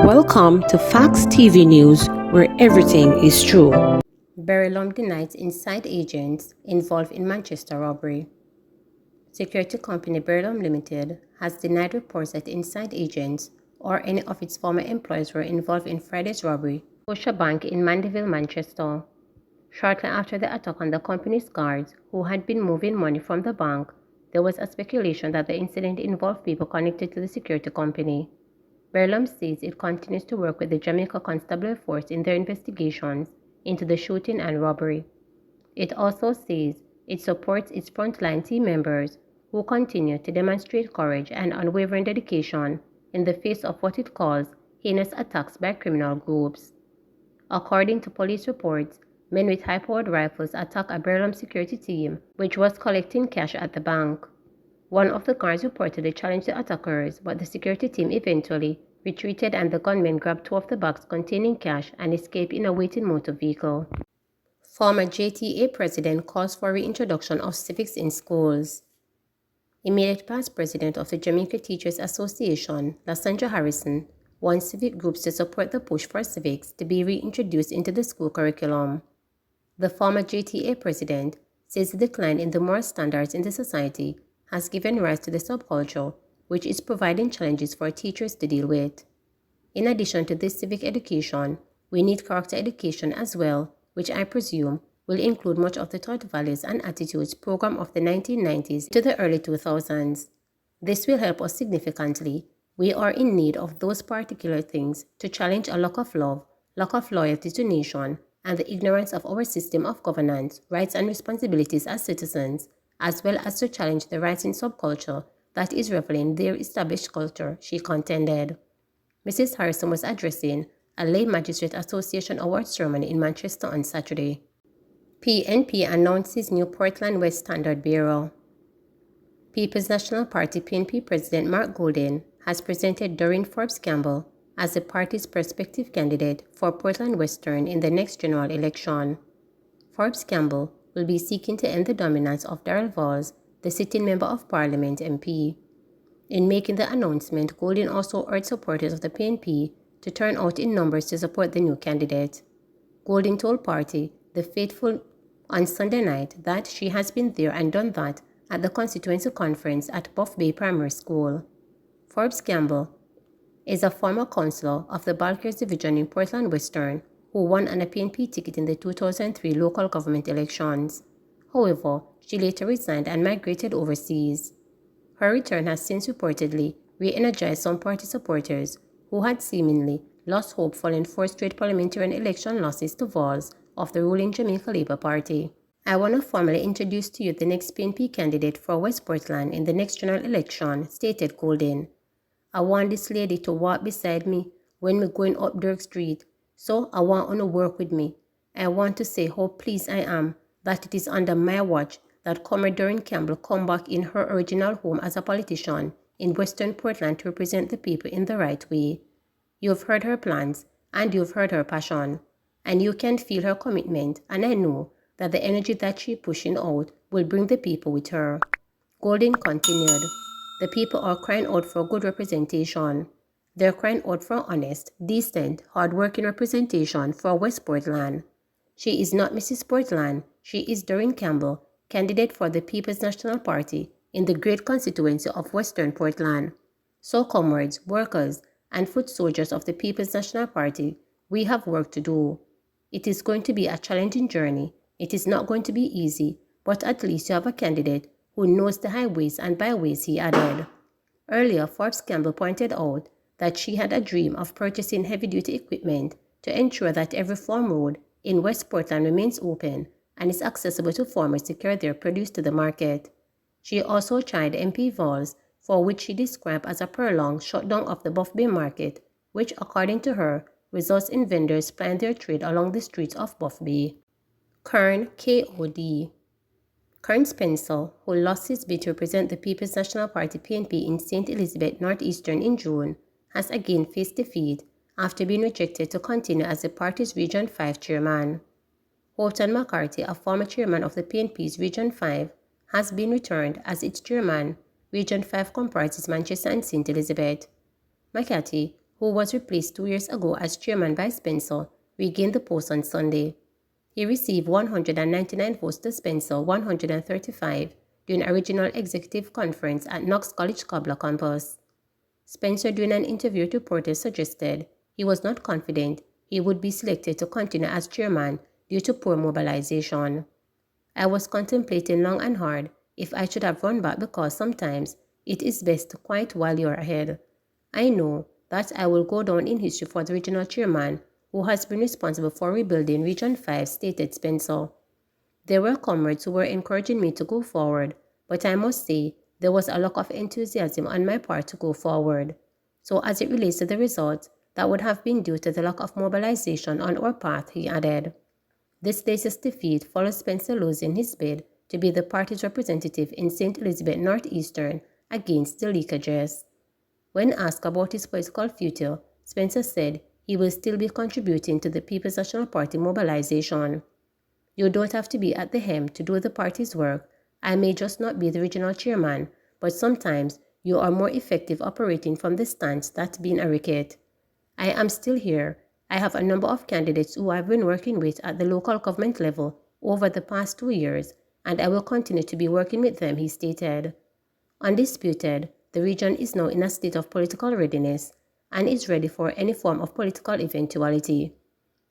Welcome to Facts TV News, where everything is true. Berylum denies inside agents involved in Manchester robbery. Security company Berylum Limited has denied reports that inside agents or any of its former employees were involved in Friday's robbery at Scotia Bank in Mandeville, Manchester. Shortly after the attack on the company's guards, who had been moving money from the bank, there was a speculation that the incident involved people connected to the security company. Berylum says it continues to work with the Jamaica Constabulary Force in their investigations into the shooting and robbery. It also says it supports its frontline team members who continue to demonstrate courage and unwavering dedication in the face of what it calls heinous attacks by criminal groups. According to police reports, men with high-powered rifles attacked a Berylum security team which was collecting cash at the bank. One of the guards reportedly challenged the attackers, but the security team eventually retreated and the gunmen grabbed two of the bags containing cash and escaped in a waiting motor vehicle. Former JTA president calls for reintroduction of civics in schools. Immediate past president of the Jamaica Teachers Association, Lasandra Harrison, wants civic groups to support the push for civics to be reintroduced into the school curriculum. The former JTA president says the decline in the moral standards in the society has given rise to the subculture, which is providing challenges for teachers to deal with. In addition to this civic education, we need character education as well, which I presume will include much of the thought values and attitudes program of the 1990s to the early 2000s. This will help us significantly. We are in need of those particular things to challenge a lack of love, lack of loyalty to nation, and the ignorance of our system of governance, rights and responsibilities as citizens, as well as to challenge the rising subculture that is reveling their established culture, she contended. Mrs. Harrison was addressing a Lay Magistrate Association Awards ceremony in Manchester on Saturday. PNP announces new Portland West Standard Bearer. People's National Party PNP President Mark Golden has presented Doreen Forbes Campbell as the party's prospective candidate for Portland Western in the next general election. Forbes Campbell will be seeking to end the dominance of Darrell Valls, the sitting Member of Parliament MP. In making the announcement, Golden also urged supporters of the PNP to turn out in numbers to support the new candidate. Golden told Party, the Faithful, on Sunday night that she has been there and done that at the constituency conference at Buff Bay Primary School. Forbes Campbell is a former councillor of the Balkers Division in Portland Western who won on a PNP ticket in the 2003 local government elections. However, she later resigned and migrated overseas. Her return has since reportedly re-energized some party supporters who had seemingly lost hope following 4 straight parliamentary election losses to Valls of the ruling Jamaica Labour Party. I want to formally introduce to you the next PNP candidate for West Portland in the next general election, stated Golden. I want this lady to walk beside me when we're going up Dirk Street, so I want her to work with me. I want to say how pleased I am that it is under my watch that Comrade Doreen Campbell come back in her original home as a politician in Western Portland to represent the people in the right way. You've heard her plans and you've heard her passion, and you can feel her commitment, and I know that the energy that she's pushing out will bring the people with her. Golden continued, the people are crying out for good representation. They're crying out for honest, decent, hard-working representation for West Portland. She is not Mrs. Portland, she is Doreen Campbell, candidate for the People's National Party in the great constituency of Western Portland. So comrades, workers, and foot soldiers of the People's National Party, we have work to do. It is going to be a challenging journey. It is not going to be easy, but at least you have a candidate who knows the highways and byways, he added. Earlier, Forbes Campbell pointed out that she had a dream of purchasing heavy-duty equipment to ensure that every farm road in West Portland remains open and is accessible to farmers to carry their produce to the market. She also tried MP Valls, for which she described as a prolonged shutdown of the Buff Bay market, which, according to her, results in vendors plying their trade along the streets of Buff Bay. Kern K.O.D. Kern Spencer, who lost his bid to represent the People's National Party PNP in St. Elizabeth Northeastern in June, has again faced defeat after being rejected to continue as the party's Region 5 chairman. Holton McCarthy, a former chairman of the PNP's Region 5, has been returned as its chairman. Region 5 comprises Manchester and St. Elizabeth. McCarthy, who was replaced 2 years ago as chairman by Spencer, regained the post on Sunday. He received 199 votes to Spencer 135 during a regional executive conference at Knox College Cobbler campus. Spencer, during an interview with reporters, suggested he was not confident he would be selected to continue as chairman due to poor mobilization. I was contemplating long and hard if I should have run back because sometimes it is best to quiet while you're ahead. I know that I will go down in history for the regional chairman who has been responsible for rebuilding Region 5, stated Spencer. There were comrades who were encouraging me to go forward, but I must say there was a lack of enthusiasm on my part to go forward. So as it relates to the results, that would have been due to the lack of mobilization on our part, he added. This latest defeat follows Spencer losing his bid to be the party's representative in St. Elizabeth Northeastern against the leakages. When asked about his political future, Spencer said he will still be contributing to the People's National Party mobilization. You don't have to be at the helm to do the party's work. I may just not be the regional chairman, but sometimes you are more effective operating from the stance that's been a ricket. I am still here. I have a number of candidates who I've been working with at the local government level over the past 2 years, and I will continue to be working with them, he stated. Undisputed, the region is now in a state of political readiness and is ready for any form of political eventuality.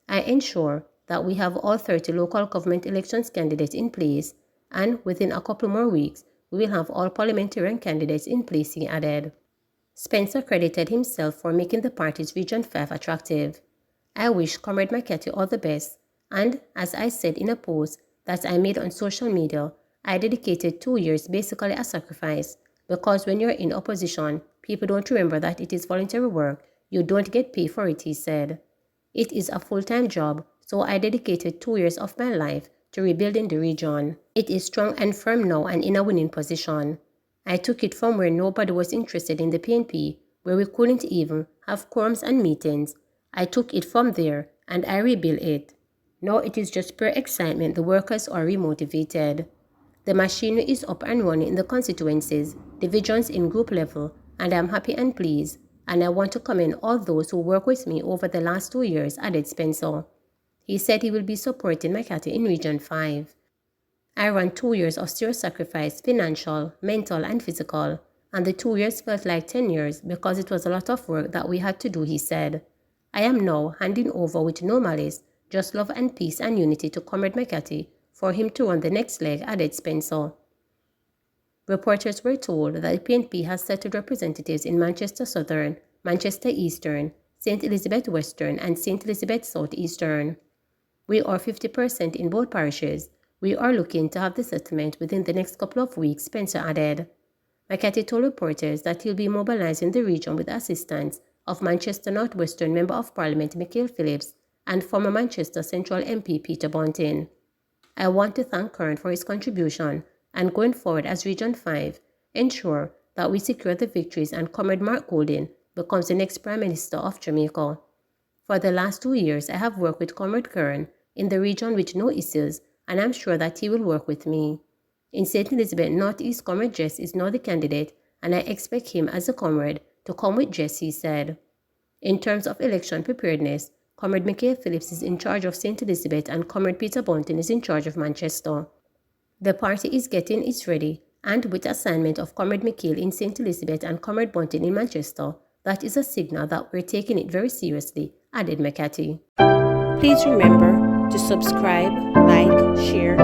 I ensure that we have all 30 local government elections candidates in place, and within a couple more weeks, we will have all parliamentarian candidates in place, he added. Spencer credited himself for making the party's Region 5 attractive. I wish Comrade McCarthy all the best, and as I said in a post that I made on social media, I dedicated 2 years basically a sacrifice, because when you're in opposition, people don't remember that it is voluntary work, you don't get paid for it, he said. It is a full-time job, so I dedicated 2 years of my life to rebuilding the region. It is strong and firm now and in a winning position. I took it from where nobody was interested in the PNP, where we couldn't even have quorums and meetings. I took it from there and I rebuilt it. Now it is just pure excitement. The workers are remotivated. The machinery is up and running in the constituencies, divisions in group level, and I am happy and pleased, and I want to commend all those who work with me over the last 2 years, added Spencer. He said he will be supporting McCarthy in Region 5. I ran 2 years of serious sacrifice, financial, mental, and physical, and the 2 years felt like 10 years because it was a lot of work that we had to do, he said. I am now handing over with no malice, just love and peace and unity to Comrade McCarthy for him to run the next leg, added Spencer. Reporters were told that the PNP has settled representatives in Manchester Southern, Manchester Eastern, St. Elizabeth Western, and St. Elizabeth Southeastern. We are 50% in both parishes. We are looking to have the settlement within the next couple of weeks, Spencer added. McCarthy told reporters that he'll be mobilizing the region with the assistance of Manchester North Western Member of Parliament Michael Phillips and former Manchester Central MP Peter Bunting. I want to thank Kern for his contribution and going forward as Region 5, ensure that we secure the victories and Comrade Mark Golding becomes the next Prime Minister of Jamaica. For the last 2 years, I have worked with Comrade Kern in the region with no issues, and I'm sure that he will work with me. In St. Elizabeth Northeast, Comrade Jess is now the candidate, and I expect him as a comrade to come with Jess, he said. In terms of election preparedness, Comrade Michael Phillips is in charge of St. Elizabeth and Comrade Peter Bunting is in charge of Manchester. The party is getting its ready, and with assignment of Comrade Michael in St. Elizabeth and Comrade Bunting in Manchester, that is a signal that we're taking it very seriously, added McCarthy. Please remember to subscribe, like, share,